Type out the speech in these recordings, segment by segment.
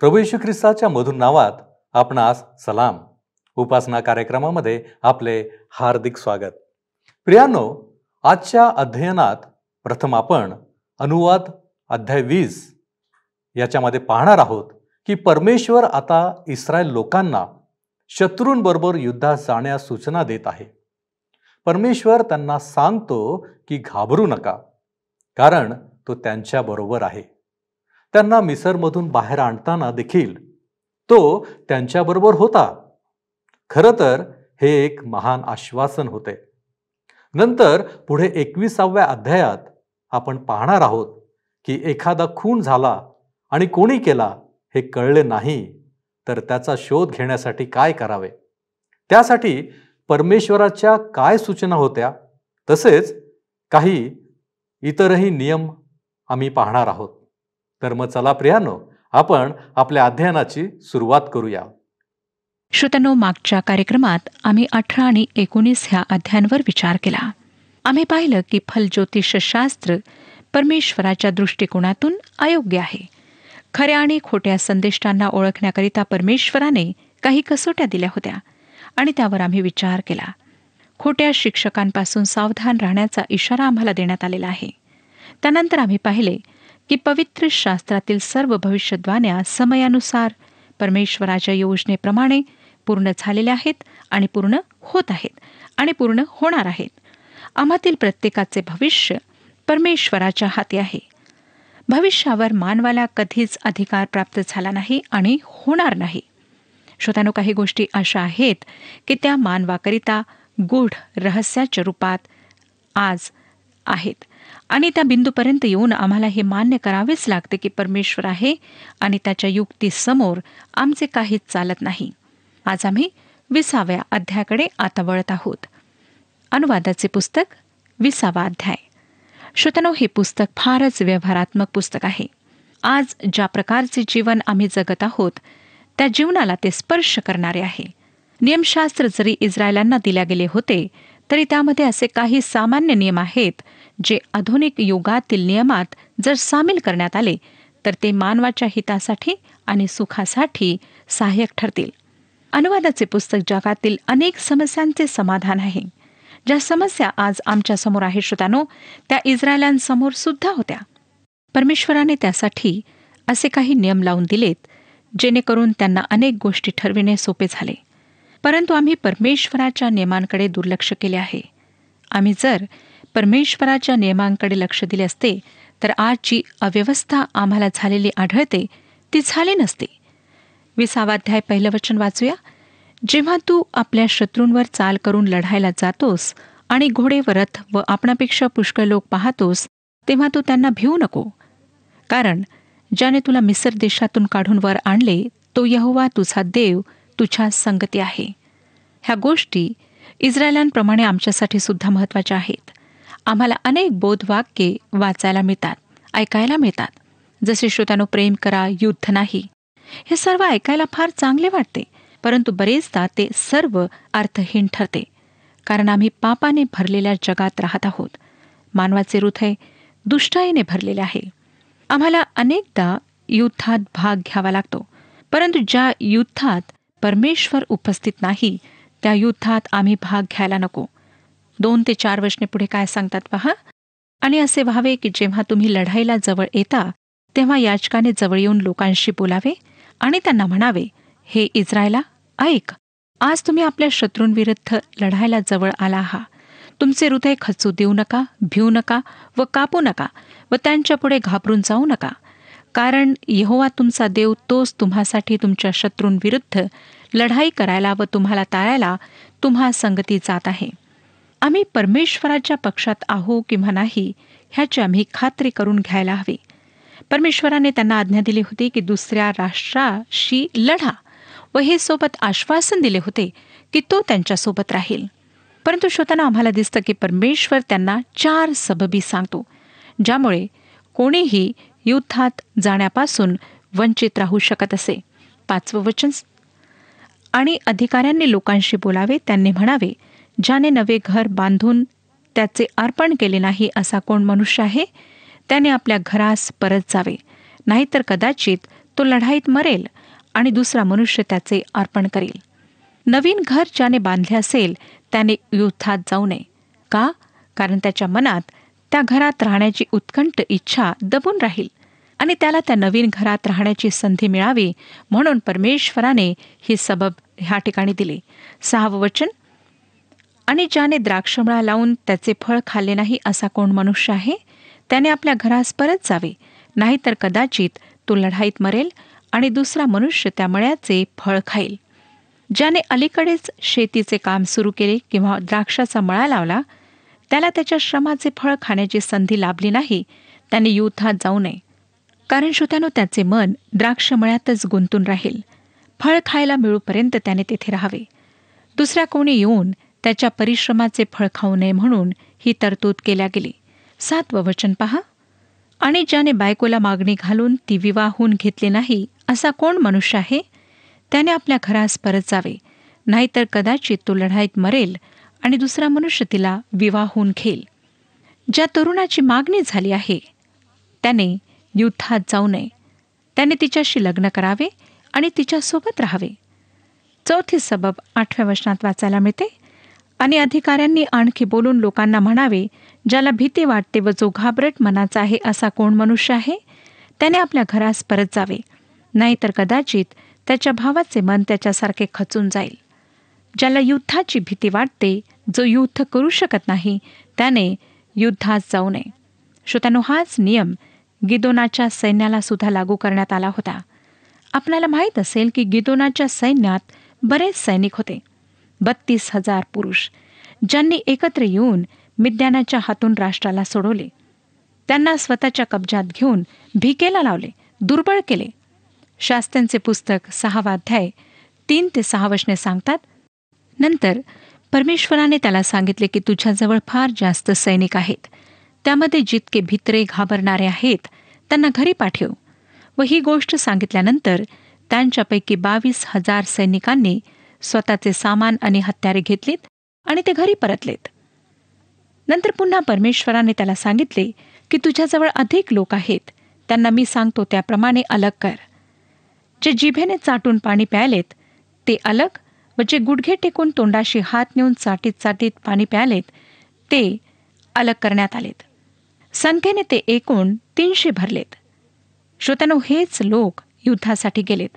प्रभू येशू ख्रिस्ताच्या मधुर नावात आपणास सलाम. उपासना कार्यक्रमामध्ये आपले हार्दिक स्वागत. प्रियांनो, आजच्या अध्ययनात प्रथम आपण अनुवाद अध्याय 20 याच्यामध्ये पाहणार आहोत की परमेश्वर आता इस्रायल लोकांना शत्रूंबरोबर युद्धात जाण्यास सूचना देत आहे. परमेश्वर त्यांना सांगतो की घाबरू नका, कारण तो त्यांच्या बरोबर आहे. त्यांना मिसरमधून बाहेर आणताना देखील तो त्यांच्याबरोबर होता. खरं तर हे एक महान आश्वासन होते. नंतर पुढे 21व्या अध्यायात आपण पाहणार आहोत की एखादा खून झाला आणि कोणी केला हे कळले नाही तर त्याचा शोध घेण्यासाठी काय करावे, त्यासाठी परमेश्वराच्या काय सूचना होत्या, तसेच काही इतरही नियम आम्ही पाहणार आहोत. तर मग चला प्रियांनो, आपण आपल्या अध्ययनाची सुरुवात करूया. श्रोत्यांनो, मागच्या कार्यक्रमात आम्ही 18 आणि 19 ह्या अध्यायांवर विचार केला. आम्ही पाहिलं की फलज्योतिषशास्त्र परमेश्वराच्या दृष्टिकोनातून अयोग्य आहे. खऱ्या आणि खोट्या संदेष्टांना ओळखण्याकरिता परमेश्वराने काही कसोट्या दिल्या होत्या आणि त्यावर आम्ही विचार केला. खोट्या शिक्षकांपासून सावधान राहण्याचा इशारा आम्हाला देण्यात आलेला आहे. त्यानंतर आम्ही पाहिले की पवित्र शास्त्रातील सर्व भविष्यद्वाण्या समयानुसार परमेश्वराच्या योजनेप्रमाणे पूर्ण झालेल्या आहेत आणि पूर्ण होत आहेत आणि पूर्ण होणार आहेत. आम्हातील प्रत्येकाचे भविष्य परमेश्वराच्या हाती आहे. भविष्यावर मानवाला कधीच अधिकार प्राप्त झाला नाही आणि होणार नाही. श्रोत्यांनो, काही गोष्टी अशा आहेत की त्या मानवाकरिता गूढ रहस्याच्या रूपात आज आहेत आणि त्या बिंदूपर्यंत येऊन आम्हाला हे मान्य करावेच लागते की परमेश्वर आहे आणि त्याच्या युक्तीसमोर आमचे काहीच चालत नाही. आज आम्ही 20व्या अध्यायाकडे आता वळत आहोत. अनुवादाचे पुस्तक 20वा अध्याय. श्रोत्यांनो, हे पुस्तक फारच व्यवहारात्मक पुस्तक आहे. आज ज्या प्रकारचे जीवन आम्ही जगत आहोत त्या जीवनाला ते स्पर्श करणारे आहे. नियमशास्त्र जरी इस्रायलांना दिल्या गेले होते तरी त्यामध्ये असे काही सामान्य नियम आहेत जे आधुनिक युगातील नियमात जर सामील करण्यात आले तर ते मानवाच्या हितासाठी आणि सुखासाठी सहाय्यक ठरतील. अनुवादाचे पुस्तक जगातील अनेक समस्यांचे समाधान आहे. ज्या समस्या आज आमच्या समोर आहे श्रोत्यांनो, त्या इस्रायलांसमोर सुद्धा होत्या. परमेश्वराने त्यासाठी असे काही नियम लावून दिलेत जेणेकरून त्यांना अनेक गोष्टी ठरविणे सोपे झाले. परंतु आम्ही परमेश्वराच्या नियमांकडे दुर्लक्ष केले आहे. आम्ही जर परमेश्वराच्या नियमांकडे लक्ष दिले असते तर आज जी अव्यवस्था आम्हाला झालेली आढळते ती झाली नसती. 20वा अध्याय पहिलं वचन वाचूया. जेव्हा तू आपल्या शत्रूंवर चाल करून लढायला जातोस आणि घोडे व रथ व आपणापेक्षा पुष्कळ लोक पाहतोस, तेव्हा तू त्यांना भिवू नको, कारण ज्याने तुला मिस्र देशातून काढून वर आणले तो यहोवा तुझा देव तुझ्या संगती आहे. ह्या गोष्टी इस्रायलांप्रमाणे आमच्यासाठी सुद्धा महत्त्वाच्या आहेत. आम्हाला अनेक बोधवाक्ये वाचायला मिळतात, ऐकायला मिळतात, जसे श्रोत्यांनो, प्रेम करा, युद्ध नाही. हे सर्व ऐकायला फार चांगले वाटते, परंतु बरेचदा ते सर्व अर्थहीन ठरते, कारण आम्ही पापाने भरलेल्या जगात राहत आहोत. मानवाचे हृदय दुष्टाईने भरलेले आहे. आम्हाला अनेकदा युद्धात भाग घ्यावा लागतो, परंतु ज्या युद्धात परमेश्वर उपस्थित नाही त्या युद्धात आम्ही भाग घ्यायला नको. 2 ते 4 वचने पुढे काय सांगतात पहा. आणि असे व्हावे की जेव्हा तुम्ही लढाईला जवळ येता तेव्हा याजकाने जवळ येऊन लोकांशी बोलावे आणि त्यांना म्हणावे, हे इस्रायला, ऐक, आज तुम्ही आपल्या शत्रूंविरुद्ध लढायला जवळ आला आहात. तुमचे हृदय खचू देऊ नका, भिवू नका व कापू नका व त्यांच्यापुढे घाबरून जाऊ नका, कारण यहोवा तुमचा देव तोच तुम्हासाठी तुमच्या शत्रूंविरुद्ध लढाई करायला व तुम्हाला तारायला तुम्हा संगती जात आहे. आम्ही परमेश्वराच्या पक्षात आहो किंवा नाही ह्याची आम्ही खात्री करून घ्यायला हवी. परमेश्वराने त्यांना आज्ञा दिली होती की दुसऱ्या राष्ट्राशी लढा व हे सोबत आश्वासन दिले होते की तो त्यांच्यासोबत राहील. परंतु श्रोत्यांनो, आम्हाला दिसतं की परमेश्वर त्यांना 4 सबबी सांगतो ज्यामुळे कोणीही युद्धात जाण्यापासून वंचित राहू शकत असे. 5वं वचन. आणि अधिकाऱ्यांनी लोकांशी बोलावे, त्यांनी म्हणावे, ज्याने नवे घर बांधून त्याचे अर्पण केले नाही असा कोण मनुष्य आहे, त्याने आपल्या घरास परत जावे, नाहीतर कदाचित तो लढाईत मरेल आणि दुसरा मनुष्य त्याचे अर्पण करेल. नवीन घर ज्याने बांधले असेल त्याने युद्धात जाऊ नये. का? कारण त्याच्या मनात त्या घरात राहण्याची उत्कंठ इच्छा दबून राहील आणि त्याला त्या नवीन घरात राहण्याची संधी मिळावी म्हणून परमेश्वराने ही सबब ह्या ठिकाणी दिली. 6वं वचन, आणि ज्याने द्राक्षमळा लावून त्याचे फळ खाल्ले नाही असा कोण मनुष्य आहे? त्याने आपल्या घरास परत जावे, नाहीतर कदाचित तो लढाईत मरेल आणि दुसरा मनुष्य त्या मळ्याचे फळ खाईल. ज्याने अलीकडेच शेतीचे काम सुरू केले किंवा द्राक्षाचा मळा लावला, त्याला त्याच्या श्रमाचे फळ खाण्याची संधी लाभली नाही, त्याने युद्धात जाऊ नये. कारण श्रोत्यानो, त्याचे मन द्राक्षमळ्यातच गुंतून राहील. फळ खायला मिळूपर्यंत त्याने तेथे राहावे. दुसऱ्या कोणी येऊन त्याच्या परिश्रमाचे फळ खाऊ नये म्हणून ही तरतूद केल्या गेली. 7वं वचन पहा, आणि ज्याने बायकोला मागणी घालून ती विवाहून घेतली नाही असा कोण मनुष्य आहे? त्याने आपल्या घरास परत जावे, नाहीतर कदाचित तो लढाईत मरेल आणि दुसरा मनुष्य तिला विवाहून घेईल. ज्या तरुणाची मागणी झाली आहे त्याने युद्धात जाऊ नये. त्याने तिच्याशी लग्न करावे आणि तिच्यासोबत राहावे. 4थी सबब 8व्या वचनात वाचायला मिळते, आणि अधिकाऱ्यांनी आणखी बोलून लोकांना म्हणावे, ज्याला भीती वाटते व जो घाबरट मनाचा आहे असा कोण मनुष्य आहे? त्याने आपल्या घरास परत जावे, नाहीतर कदाचित त्याच्या भावाचे मन त्याच्यासारखे खचून जाईल. ज्याला युद्धाची भीती वाटते, जो युद्ध करू शकत नाही, त्याने युद्धात जाऊ नये. श्रोत्यानो, हाच नियम गिदोनाच्या सैन्याला सुद्धा लागू करण्यात आला होता. आपल्याला माहीत असेल की गिदोनाच्या सैन्यात बरेच सैनिक होते, 32,000 पुरुष, ज्यांनी एकत्र येऊन मिद्यानाच्या हातून राष्ट्राला सोडवले. त्यांना स्वतःच्या कब्जात घेऊन भिकेला लावले, दुर्बळ केले. शास्त्रांचे पुस्तक 6वा अध्याय 3 ते 6 वचने सांगतात, नंतर परमेश्वराने त्याला सांगितले की तुझ्याजवळ फार जास्त सैनिक आहेत. त्यामध्ये जितके भित्रे घाबरणारे आहेत त्यांना घरी पाठव. व ही गोष्ट सांगितल्यानंतर त्यांच्यापैकी 22,000 सैनिकांनी स्वतःचे सामान आणि हत्यारे घेतलीत आणि ते घरी परतलेत. नंतर पुन्हा परमेश्वराने त्याला सांगितले की तुझ्याजवळ अधिक लोक आहेत, त्यांना मी सांगतो त्याप्रमाणे अलग कर. जे जिभेने चाटून पाणी प्यायलेत ते अलग, व जे गुडघे टेकून तोंडाशी हात नेऊन चाटीत चाटीत पाणी प्यायलेत ते अलग करण्यात आलेत. संख्येने ते एकूण 300 भरलेत. श्रोत्यानो, हेच लोक युद्धासाठी गेलेत.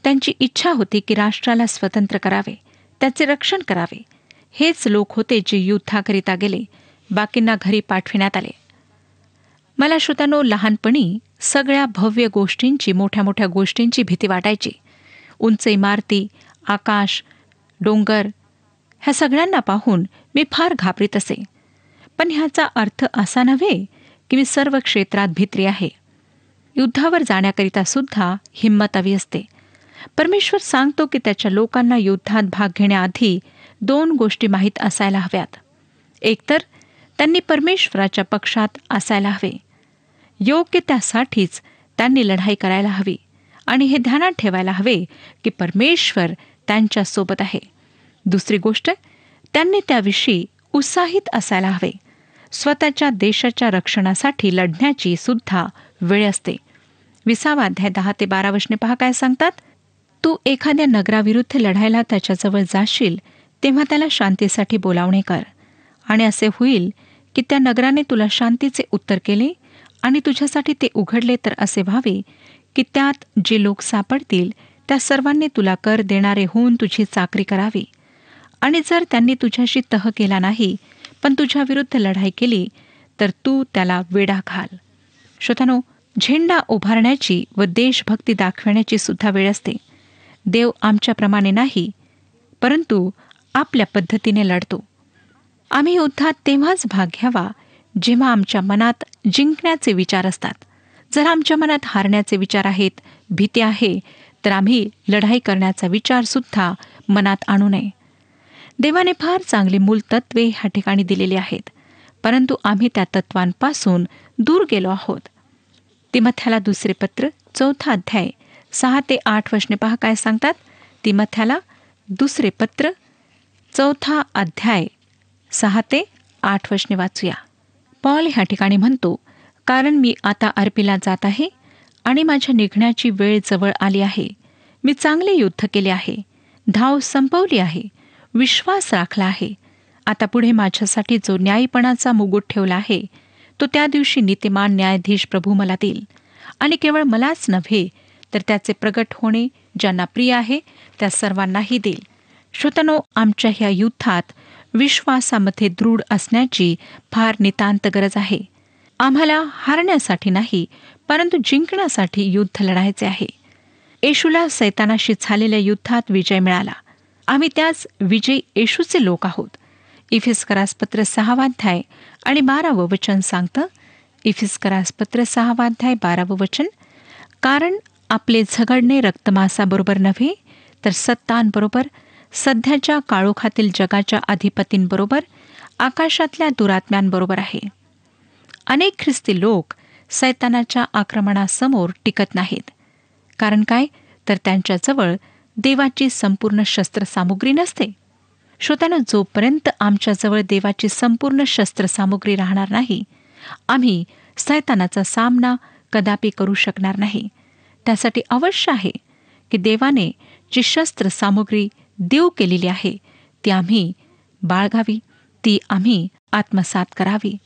त्यांची इच्छा होती की राष्ट्राला स्वतंत्र करावे, त्याचे रक्षण करावे. हेच लोक होते जे युद्धाकरिता गेले. बाकींना घरी पाठविण्यात आले. मला श्रोत्यानो, लहानपणी सगळ्या भव्य गोष्टींची, मोठ्या मोठ्या गोष्टींची भीती वाटायची. उंच इमारती, आकाश, डोंगर, ह्या सगळ्यांना पाहून मी फार घाबरीत असे. पण ह्याचा अर्थ असा नव्हे की मी सर्व क्षेत्रात भित्री आहे. युद्धावर जाण्याकरिता सुद्धा हिंमत हवी असते. परमेश्वर सांगतो की त्याच्या लोकांना युद्धात भाग घेण्याआधी 2 गोष्टी माहीत असायला हव्यात. एकतर त्यांनी परमेश्वराच्या पक्षात असायला हवे. योग्य त्यासाठीच त्यांनी लढाई करायला हवी आणि हे ध्यानात ठेवायला हवे की परमेश्वर त्यांच्यासोबत आहे. दुसरी गोष्ट, त्यांनी त्याविषयी उत्साहित असायला हवे. स्वतःच्या देशाच्या रक्षणासाठी लढण्याची सुद्धा वेळ असते. 20वा अध्याय 10 ते 12 वचने पहा काय सांगतात. तू एखाद्या नगराविरुद्ध लढायला त्याच्याजवळ जाशील तेव्हा त्याला शांतीसाठी बोलावणे कर. आणि असे होईल की त्या नगराने तुला शांतीचे उत्तर केले आणि तुझ्यासाठी ते उघडले तर असे व्हावे की त्यात जे लोक सापडतील त्या सर्वांनी तुला कर देणारे होऊन तुझी चाकरी करावी. आणि जर त्यांनी तुझ्याशी तह केला नाही पण तुझ्या विरुद्ध लढाई केली तर तू त्याला वेढा घाल. श्रोत्यानो, झेंडा उभारण्याची व देशभक्ती दाखवण्याची सुद्धा वेळ असते. देव आमच्याप्रमाणे नाही, परंतु आपल्या पद्धतीने लढतो. आम्ही युद्धात तेव्हाच भाग घ्यावा जेव्हा आमच्या मनात जिंकण्याचे विचार असतात. जर आमच्या मनात हारण्याचे विचार आहेत, भीती आहे, तर आम्ही लढाई करण्याचा विचारसुद्धा मनात आणू नये. देवाने फार चांगली मूलतत्वे ह्या ठिकाणी दिलेली आहेत, परंतु आम्ही त्या तत्वांपासून दूर गेलो आहोत. तिमथ्याला दुसरे पत्र 4था अध्याय 6 ते 8 वचने पहा काय सांगतात. तिमथ्याला दुसरे पत्र 4था अध्याय 6 ते 8 वचने वाचूया. पॉल ह्या ठिकाणी म्हणतो, कारण मी आता अर्पीला जात आहे आणि माझ्या निघण्याची वेळ जवळ आली आहे. मी चांगले युद्ध केले आहे, धाव संपवली आहे, विश्वास राखला आहे. आता पुढे माझ्यासाठी जो न्यायीपणाचा मुकुट ठेवला आहे, तो त्या दिवशी नीतिमान न्यायाधीश प्रभू मला देईल. आणि केवळ मलाच नव्हे, तर त्याचे प्रगट होणे ज्यांना प्रिय आहे त्या सर्वांनाही देईल. श्रोत्यानो, आमच्या ह्या युद्धात विश्वासामध्ये दृढ असण्याची फार नितांत गरज आहे. आम्हाला हारण्यासाठी नाही, परंतु जिंकण्यासाठी युद्ध लढायचे आहे. येशूला सैतानाशी झालेल्या युद्धात विजय मिळाला. आम्ही त्याच विजयी येशूचे लोक आहोत. इफिस्करासपत्र 6 अध्याय आणि 12 वचन सांगतं. इफिस्करासपत्र 6 अध्याय 12 वचन, कारण आपले झगडणे रक्तमांसाबरोबर नव्हे, तर सत्तांबरोबर, सध्याच्या काळोखातील जगाच्या अधिपतींबरोबर, आकाशातल्या दुरात्म्यांबरोबर आहे. अनेक ख्रिस्ती लोक सैतानाच्या आक्रमणासमोर टिकत नाहीत. कारण काय? तर त्यांच्याजवळ देवाची संपूर्ण शस्त्रसामुग्री नसते. श्रोत्यानो, जोपर्यंत आमच्याजवळ देवाची संपूर्ण शस्त्रसामुग्री राहणार नाही, आम्ही सैतानाचा सामना कदापि करू शकणार नाही. त्यासाठी आवश्यक आहे की देवाने जी शस्त्रसामुग्री देऊ केलेली आहे ती आम्ही बाळगावी, ती आम्ही आत्मसात करावी.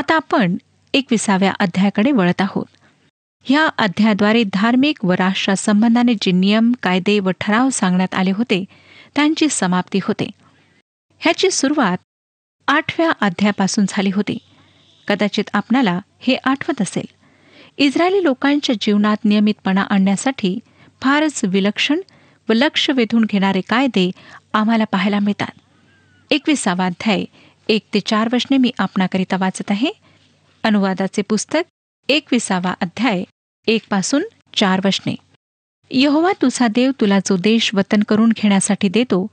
आता आपण 21व्या अध्यायाकडे वळत आहोत. ह्या अध्यायाद्वारे धार्मिक व राष्ट्रासंबंधाने जे नियम, कायदे व ठराव सांगण्यात आले होते त्यांची समाप्ती होते. ह्याची सुरुवात 8व्या अध्यायापासून झाली होती. कदाचित आपणाला हे आठवत असेल. इस्रायली लोकांच्या जीवनात नियमितपणा आणण्यासाठी फारच विलक्षण व लक्ष वेधून घेणारे कायदे आम्हाला पाहायला मिळतात. 21वा अध्याय 1-4 वचने मी आपणाकरिता वाचत आहे. अनुवादाचे पुस्तक 21वा अध्याय 1-4 वचने. यहोवा तुझा देव तुला जो देश वतन करून घेण्यासाठी देतो,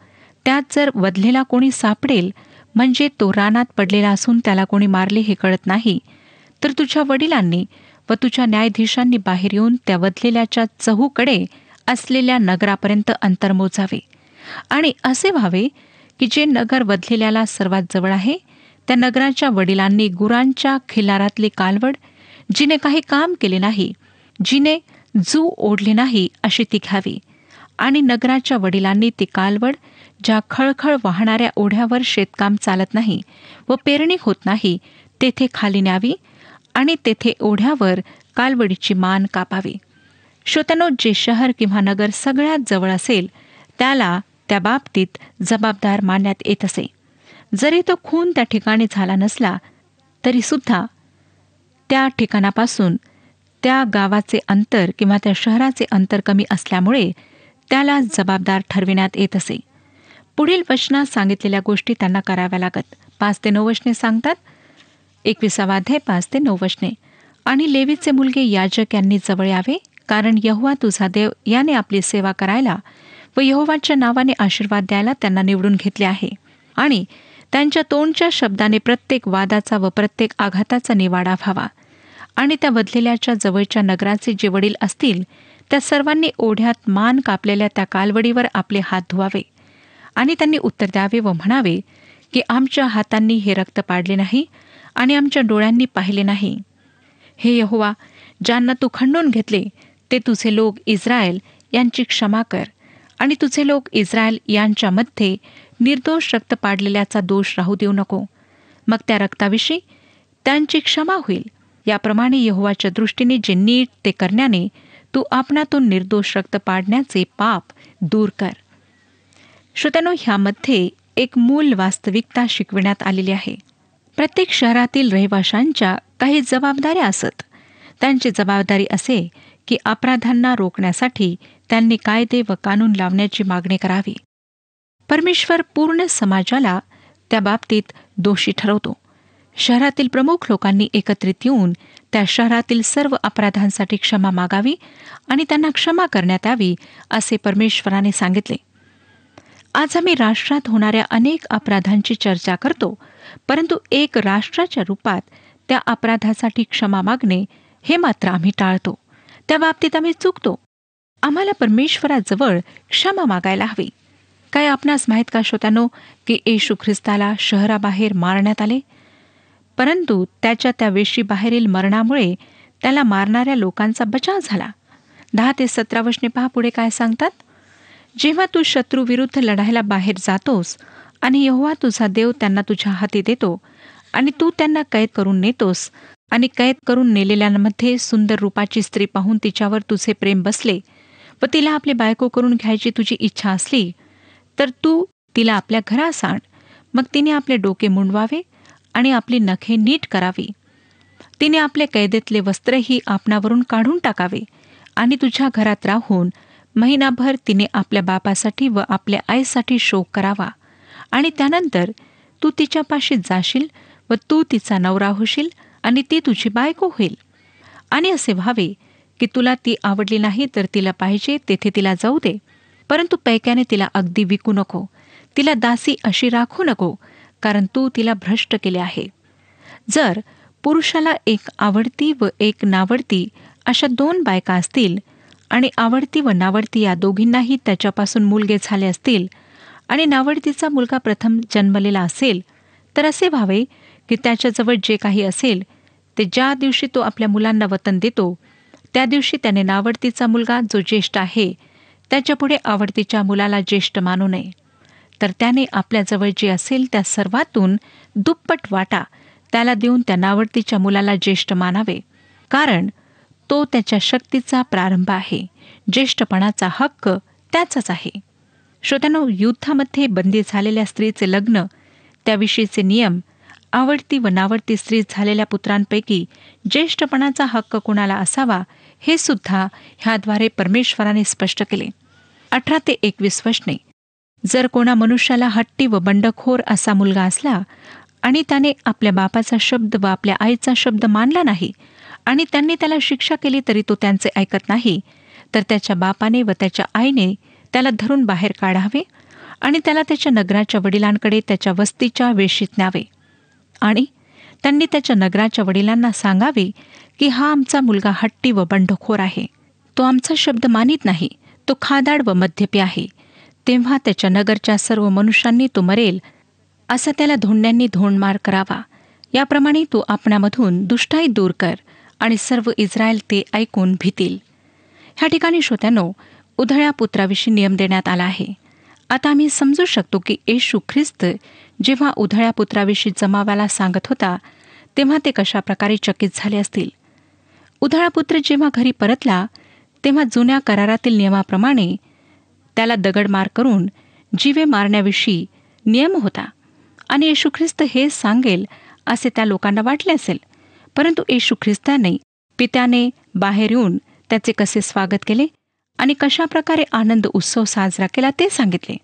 त्यात जर वधलेला कोणी सापडेल, म्हणजे तो रानात पडलेला असून त्याला कोणी मारले हे कळत नाही, तर तुझ्या वडिलांनी व तुझ्या न्यायाधीशांनी बाहेर येऊन त्या वधलेल्याच्या चहूकडे असलेल्या नगरापर्यंत अंतर मोजावे आणि असे व्हावे की जे नगर वधलेल्याला सर्वात जवळ आहे त्या नगराच्या वडिलांनी गुरांच्या खिल्लारातली कालवड, जिने काही काम केले नाही, जिने जू ओढले नाही, अशी ती घ्यावी. आणि नगराच्या वडिलांनी ती कालवड, ज्या खळखळ वाहणाऱ्या ओढ्यावर शेतकाम चालत नाही व पेरणी होत नाही, तेथे खाली न्यावी आणि तेथे ओढ्यावर कालवडीची मान कापावी. श्रोत्यानो, जे शहर किंवा नगर सगळ्यात जवळ असेल त्याला त्या बाबतीत जबाबदार मानण्यात येत असे. जरी तो खून त्या ठिकाणी झाला नसला तरी सुद्धा त्या ठिकाणापासून त्या गावाचे अंतर किंवा त्या शहराचे अंतर कमी असल्यामुळे त्याला जबाबदार ठरविण्यात येत असे. पुढील वचनात सांगितलेल्या गोष्टी त्यांना कराव्या लागत. 5-9 वचने सांगतात. 21वा अध्याय 5-9 वचने. आणि लेवीचे मुलगे याजक यांनी जवळ यावे, कारण यहोवा तुझा देव याने आपली सेवा करायला व यहोवाच्या नावाने आशीर्वाद द्यायला त्यांना निवडून घेतले आहे. आणि त्यांच्या तोंडच्या शब्दाने प्रत्येक वादाचा व प्रत्येक आघाताचा निवाडा व्हावा. आणि त्या वधलेल्याच्या जवळच्या नगराचे जे वडील असतील त्या सर्वांनी ओढ्यात मान कापलेल्या त्या कालवडीवर आपले हात धुवावे. आणि त्यांनी उत्तर द्यावे व म्हणावे की आमच्या हातांनी हे रक्त पाडले नाही आणि आमच्या डोळ्यांनी पाहिले नाही. हे यहोवा, ज्यांना तू खंडून घेतले ते तुझे लोक इस्रायल यांची क्षमा कर. आणि तुझे लोक इस्रायल यांच्यामध्ये निर्दोष रक्त पाडलेल्याचा दोष राहू देऊ नको. मग त्या रक्ताविषयी त्यांची क्षमा होईल. याप्रमाणे यहोवाच्या दृष्टीने जे नीट ते करण्याने तू आपणातून निर्दोष रक्त पाडण्याचे पाप दूर कर. श्रोत्यानो, ह्यामध्ये एक मूल वास्तविकता शिकविण्यात आलेली आहे. प्रत्येक शहरातील रहिवाशांच्या काही जबाबदाऱ्या असत. त्यांची जबाबदारी असे की अपराधांना रोखण्यासाठी त्यांनी कायदे व कानून लावण्याची मागणी करावी. परमेश्वर पूर्ण समाजाला त्या बाबतीत दोषी ठरवतो. शहरातील प्रमुख लोकांनी एकत्रित येऊन त्या शहरातील सर्व अपराधांसाठी क्षमा मागावी आणि त्यांना क्षमा करण्यात यावी, असे परमेश्वराने सांगितले. आज आम्ही राष्ट्रात होणाऱ्या अनेक अपराधांची चर्चा करतो, परंतु एक राष्ट्राच्या रूपात त्या अपराधासाठी क्षमा मागणे हे मात्र आम्ही टाळतो. त्या बाबतीत आम्ही चुकतो. आम्हाला परमेश्वराजवळ क्षमा मागायला हवी. काय आपणास माहीत का श्रोत्यानो की येशू ख्रिस्ताला शहराबाहेर मारण्यात आले, परंतु त्याच्या त्या वेशीबाहेरील मरणामुळे त्याला मारणाऱ्या लोकांचा बचाव झाला. 10-17 वचने पहा पुढे काय सांगतात. जेव्हा तू शत्रूविरुद्ध लढायला बाहेर जातोस आणि यहोवा तुझा देव त्यांना तुझ्या हाती देतो आणि तू त्यांना कैद करून नेतोस आणि कैद करून नेलेल्यांमध्ये सुंदर रूपाची स्त्री पाहून तिच्यावर तुझे प्रेम बसले व तिला आपली बायको करून घ्यायची तुझी इच्छा असली, तर तू तिला आपल्या घरास आण. मग तिने आपले डोके मुंडवावे आणि आपली नखे नीट करावी. तिने आपले कैदेतले वस्त्रही आपणावरून काढून टाकावे आणि तुझ्या घरात राहून महिनाभर तिने आपल्या बापासाठी व आपल्या आईसाठी शोक करावा. आणि त्यानंतर तू तिच्यापाशी जाशील व तू तिचा नवरा होशील आणि ती तुझी बायको होईल. आणि असे व्हावे की तुला ती आवडली नाही तर तिला पाहिजे तेथे तिला जाऊ दे, परंतु पैक्याने तिला अगदी विकू नको, तिला दासी अशी राखू नको, कारण तू तिला भ्रष्ट केले आहे. जर पुरुषाला एक आवडती व एक नावडती अशा 2 बायका असतील आणि आवडती व नावडती या दोघींनाही त्याच्यापासून मुलगे झाले असतील आणि नावडतीचा मुलगा प्रथम जन्मलेला असेल, तर असे व्हावे की त्याच्याजवळ जे काही असेल ते ज्या दिवशी तो आपल्या मुलांना वतन देतो त्या दिवशी त्याने नावडतीचा मुलगा जो ज्येष्ठ आहे त्याच्यापुढे आवडतीच्या मुलाला ज्येष्ठ मानू नये. तर त्याने आपल्याजवळ जे असेल त्या सर्वातून दुप्पट वाटा त्याला देऊन त्या नावडतीच्या मुलाला ज्येष्ठ मानावे, कारण तो त्याच्या शक्तीचा प्रारंभ आहे. ज्येष्ठपणाचा हक्क त्याचाच आहे. श्रोत्यांनो, युद्धामध्ये बंदी झालेल्या स्त्रीचे लग्न, त्याविषयीचे नियम, आवडती व नावडती स्त्री झालेल्या पुत्रांपैकी ज्येष्ठपणाचा हक्क कोणाला असावा, हे सुद्धा ह्याद्वारे परमेश्वराने स्पष्ट केले. 18 ते 21 वचने. जर कोणा मनुष्याला हट्टी व बंडखोर असा मुलगा असला आणि त्याने आपल्या बापाचा शब्द व आपल्या आईचा शब्द मानला नाही आणि त्यांनी त्याला शिक्षा केली तरी तो त्यांचे ऐकत नाही, तर त्याच्या बापाने व त्याच्या आईने त्याला धरून बाहेर काढावे आणि त्याला त्याच्या नगराच्या वडिलांकडे त्याच्या वस्तीच्या वेशीत न्यावे. आणि त्यांनी त्याच्या नगराच्या वडिलांना सांगावे की हा आमचा मुलगा हट्टी व बंडखोर आहे, तो आमचा शब्द मानित नाही, तो खादाड व मद्यपी आहे. तेव्हा त्याच्या नगरच्या सर्व मनुष्यांनी तो मरेल असा त्याला धोंड्यांनी धोंडमार करावा. याप्रमाणे तू आपणामधून दुष्टाई दूर कर आणि सर्व इस्रायल ते ऐकून भीतील. ह्या ठिकाणी श्रोत्यांनो, उधळ्या पुत्राविषयी नियम देण्यात आला आहे. आता आम्ही समजू शकतो की येशू ख्रिस्त जेव्हा उधळ्या पुत्राविषयी जमावाला सांगत होता तेव्हा ते कशा प्रकारे चकित झाले असतील. उधळा पुत्र जेव्हा घरी परतला तेव्हा जुन्या करारातील नियमाप्रमाणे त्याला दगडमार करून जीवे मारण्याविषयी नियम होता आणि येशू ख्रिस्त हे सांगेल असे त्या लोकांना वाटले असेल. परंतु येशू ख्रिस्ताने पित्याने बाहेर येऊन त्याचे कसे स्वागत केले आणि कशा प्रकारे आनंद उत्सव साजरा केला ते सांगितले.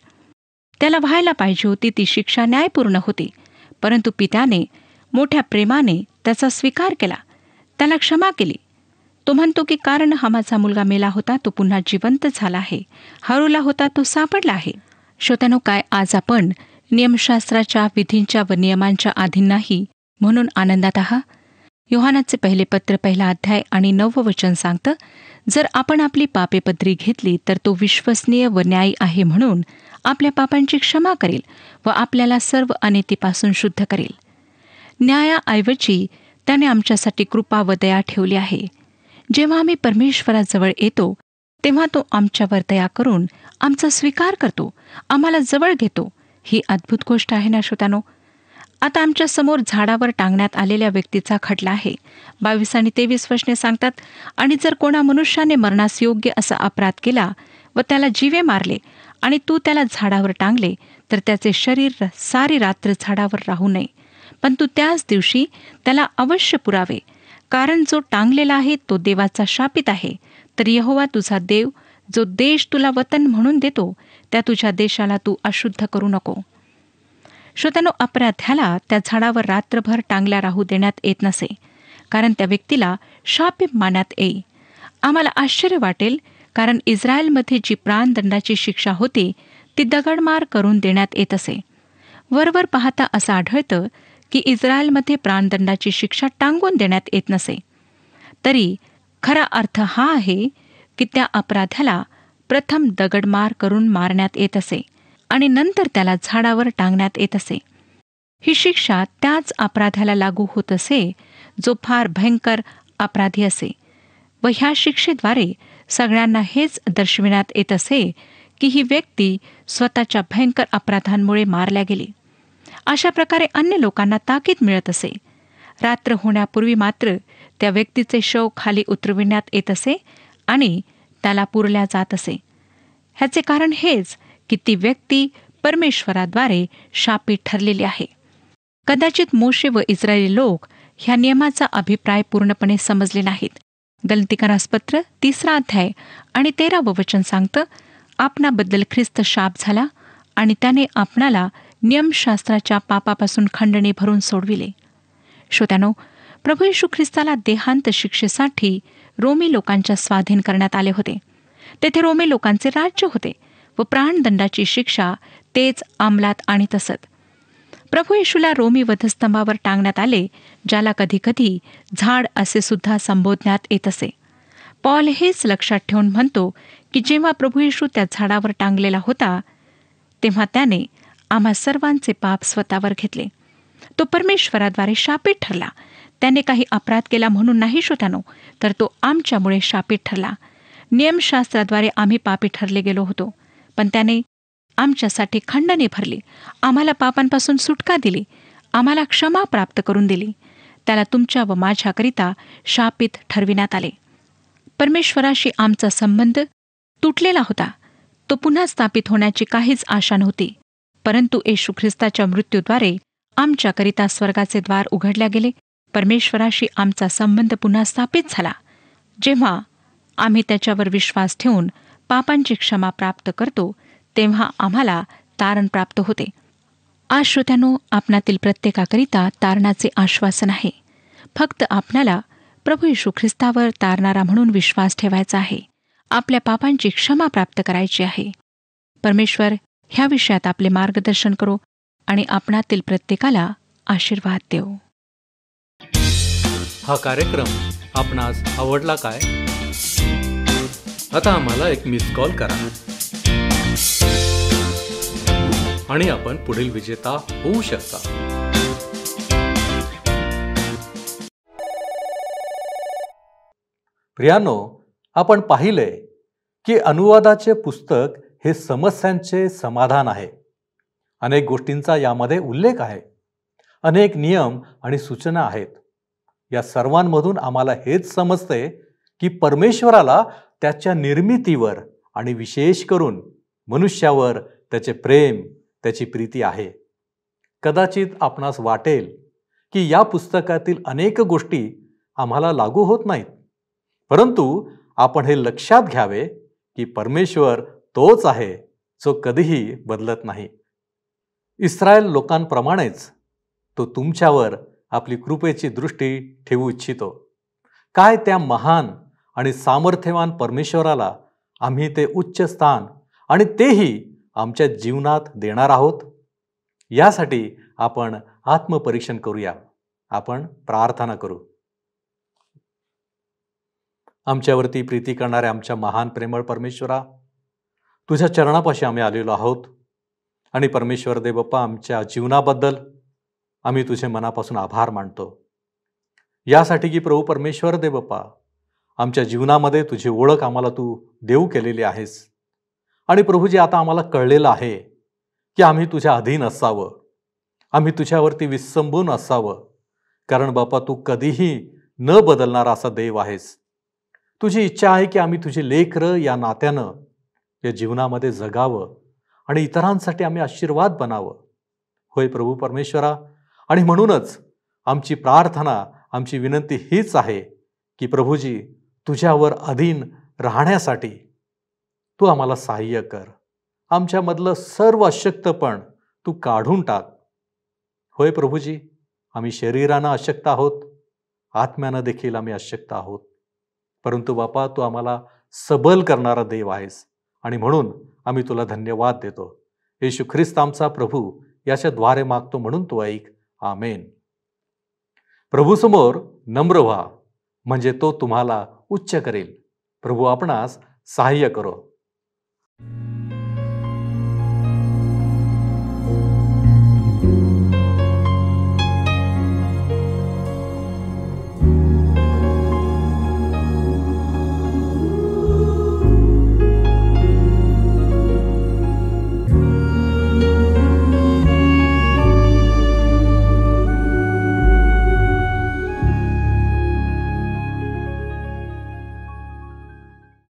त्याला व्हायला पाहिजे होती ती शिक्षा न्यायपूर्ण होती, परंतु पित्याने मोठ्या प्रेमाने त्याचा स्वीकार केला, त्याला क्षमा केली. तो म्हणतो की कारण हा माझा मुलगा मेला होता तो पुन्हा जिवंत झाला आहे, हरवला होता तो सापडला आहे. श्रोत्यानो, काय आज आपण नियमशास्त्राच्या विधींच्या व नियमांच्या अधीन नाही म्हणून आनंदात आहात? योहानाचे पहिले पत्र 1 अध्याय आणि 9 वचन सांगतं, जर आपण आपली पापे पदरी घेतली तर तो विश्वसनीय व न्यायी आहे म्हणून आपल्या पापांची क्षमा करेल व आपल्याला सर्व अनितीपासून शुद्ध करेल. न्यायाऐवजी त्याने आमच्यासाठी कृपा व दया ठेवली आहे. जेव्हा आम्ही परमेश्वराजवळ येतो तेव्हा तो आमच्यावर दया करून आमचा स्वीकार करतो, आम्हाला जवळ घेतो. ही अद्भुत गोष्ट आहे ना श्रोत्यानो. आता आमच्या समोर झाडावर टांगण्यात आलेल्या व्यक्तीचा खटला आहे. 22 आणि 23 वचने सांगतात, आणि जर कोणा मनुष्याने मरणास योग्य असा अपराध केला व त्याला जीवे मारले आणि तू त्याला झाडावर टांगले तर त्याचे शरीर सारी रात्र झाडावर राहू नये, पण तू त्याच दिवशी त्याला अवश्य पुरावे, कारण जो टांगलेला आहे तो देवाचा शापित आहे. तर यहोवा तुझा देव जो देश तुला वतन म्हणून देतो त्या तुझ्या देशाला तू अशुद्ध करू नको. श्रोत्यानो, अपराध्याला त्या झाडावर रात्रभर टांगल्या राहू देण्यात येत नसे, कारण त्या व्यक्तीला शापित मानण्यात येई. आम्हाला आश्चर्य वाटेल, कारण इस्रायलमध्ये जी प्राणदंडाची शिक्षा होती ती दगडमार करून देण्यात येत असे. वरवर पाहता असं आढळतं की इस्रायलमध्ये प्राणदंडाची शिक्षा टांगून देण्यात येत नसे. तरी खरा अर्थ हा आहे की त्या अपराध्याला प्रथम दगडमार करून मारण्यात येत असे आणि नंतर त्याला झाडावर टांगण्यात येत असे. ही शिक्षा त्याच अपराध्याला लागू होत असे जो फार भयंकर अपराधी असे, व ह्या शिक्षेद्वारे सगळ्यांना हेच दर्शविण्यात येत असे की ही व्यक्ती स्वतःच्या भयंकर अपराधांमुळे मारल्या गेली. अशा प्रकारे अन्य लोकांना ताकीद मिळत असे. रात्र होण्यापूर्वी मात्र त्या व्यक्तीचे शव खाली उतरविण्यात येत असे आणि त्याला पुरल्या जात असे. ह्याचे कारण हेच की ती व्यक्ती परमेश्वराद्वारे शापित ठरलेली आहे. कदाचित मोशे व इस्रायली लोक ह्या नियमाचा अभिप्राय पूर्णपणे समजले नाहीत. गलतीकारासपत्र 3 अध्याय आणि 13 वचन सांगतं, आपणाबद्दल ख्रिस्त शाप झाला आणि त्याने आपणाला नियमशास्त्राच्या पापापासून खंडणी भरून सोडविले. श्रोत्यानो, प्रभू येशू ख्रिस्ताला देहांत शिक्षेसाठी रोमी लोकांच्या स्वाधीन करण्यात आले होते. तेथे रोमी लोकांचे राज्य होते व प्राणदंडाची शिक्षा तेच अंमलात आणीत असत. प्रभू येशूला रोमी वधस्तंभावर टांगण्यात आले, ज्याला कधीकधी झाड असे सुद्धा संबोधण्यात येत असे. पॉल हेच लक्षात ठेवून म्हणतो की जेव्हा प्रभू येशू त्या झाडावर टांगलेला होता तेव्हा त्याने आम्हा सर्वांचे पाप स्वतःवर घेतले. तो परमेश्वराद्वारे शापित ठरला. त्याने काही अपराध केला म्हणून नाही श्रोत्यानो, तर तो आमच्यामुळे शापित ठरला. नियमशास्त्राद्वारे आम्ही पापी ठरले गेलो होतो, पण त्याने आमच्यासाठी खंडणी भरली, आम्हाला पापांपासून सुटका दिली आम्हाला क्षमा प्राप्त करून दिली, त्याला तुमच्या व माझ्याकरिता शापित ठरविण्यात आले. परमेश्वराशी आमचा संबंध तुटलेला होता. तो पुन्हा स्थापित होण्याची काहीच आशा नव्हती. परंतु येशू ख्रिस्ताच्या मृत्यूद्वारे आमच्याकरिता स्वर्गाचे द्वार उघडल्या गेले. परमेश्वराशी आमचा संबंध पुन्हा स्थापित झाला. जेव्हा आम्ही त्याच्यावर विश्वास ठेवून पापांची क्षमा प्राप्त करतो, तेव्हा आम्हाला तारण प्राप्त होते. आज श्रोत्यांनो, आपणातील प्रत्येकाकरिता तारणाचे आश्वासन आहे. फक्त आपल्याला प्रभू येशू ख्रिस्तावर तारणारा म्हणून विश्वास ठेवायचा आहे. आपल्या पापांची क्षमा प्राप्त करायची आहे. परमेश्वर ह्या विषयात आपले मार्गदर्शन करो आणि आपणातील प्रत्येकाला आशीर्वाद देव. हा कार्यक्रम आपणास आवडला काय? आता आम्हाला एक मिस कॉल करा आणि आपण पुढील विजेता होऊ शकता. प्रियानो, आपण पाहिले की अनुवादाचे पुस्तक हे समस्यांचे समाधान आहे. अनेक गोष्टींचा यामध्ये उल्लेख आहे. अनेक नियम आणि सूचना आहेत. या सर्वांमधून आम्हाला हेच समजते की परमेश्वराला त्याच्या निर्मितीवर आणि विशेष करून मनुष्यावर त्याचे प्रेम, त्याची प्रीती आहे. कदाचित आपणास वाटेल की या पुस्तकातील अनेक गोष्टी आम्हाला लागू होत नाहीत. परंतु आपण हे लक्षात घ्यावे की परमेश्वर तोच आहे जो कधीही बदलत नाही. इस्रायल लोकांप्रमाणेच तो तुमच्यावर आपली कृपेची दृष्टी ठेवू इच्छितो. काय त्या महान आणि सामर्थ्यवान परमेश्वराला आम्ही ते उच्च स्थान आणि तेही आमच्या जीवनात देणार आहोत. यासाठी आपण आत्मपरीक्षण करूया. आपण प्रार्थना करू. आमच्यावरती प्रीती करणाऱ्या आमच्या महान प्रेमळ परमेश्वरा, तुझ्या चरणापाशी आम्ही आलेलो आहोत. आणि परमेश्वर देव बाप्पा, आमच्या जीवनाबद्दल आम्ही तुझे मनापासून आभार मानतो. यासाठी की प्रभू परमेश्वर देव बाप्पा, आमच्या जीवनामध्ये तुझी ओळख आम्हाला तू देऊ केलेली आहेस. आणि प्रभूजी, आता आम्हाला कळलेलं आहे की आम्ही तुझ्या अधीन असावं, आम्ही तुझ्यावरती विसंबून असावं. कारण बाप्पा, तू कधीही न बदलणारा असा देव आहेस. तुझी इच्छा आहे की आम्ही तुझी लेकरं या नात्यानं या जीवनामध्ये जगावं आणि इतरांसाठी आम्ही आशीर्वाद बनावं. होय प्रभू परमेश्वरा, आणि म्हणूनच आमची प्रार्थना, आमची विनंती हीच आहे की प्रभूजी, तुझ्यावर अधीन राहण्यासाठी तू आम्हाला सहाय्य कर. आमच्यामधलं सर्व अशक्तपण तू काढून टाक. होय प्रभूजी, आम्ही शरीरानं अशक्त आहोत, आत्म्यानं देखील आम्ही अशक्त आहोत. परंतु बापा, तू आम्हाला सबल करणारा देव आहेस आणि म्हणून आम्ही तुला धन्यवाद देतो. येशू ख्रिस्त आमचा प्रभू याच्या द्वारे मागतो म्हणून तू ऐक. आमेन. प्रभूसमोर नम्र व्हा, म्हणजे तो तुम्हाला उच्च करेल. प्रभू आपणास सहाय्य करो.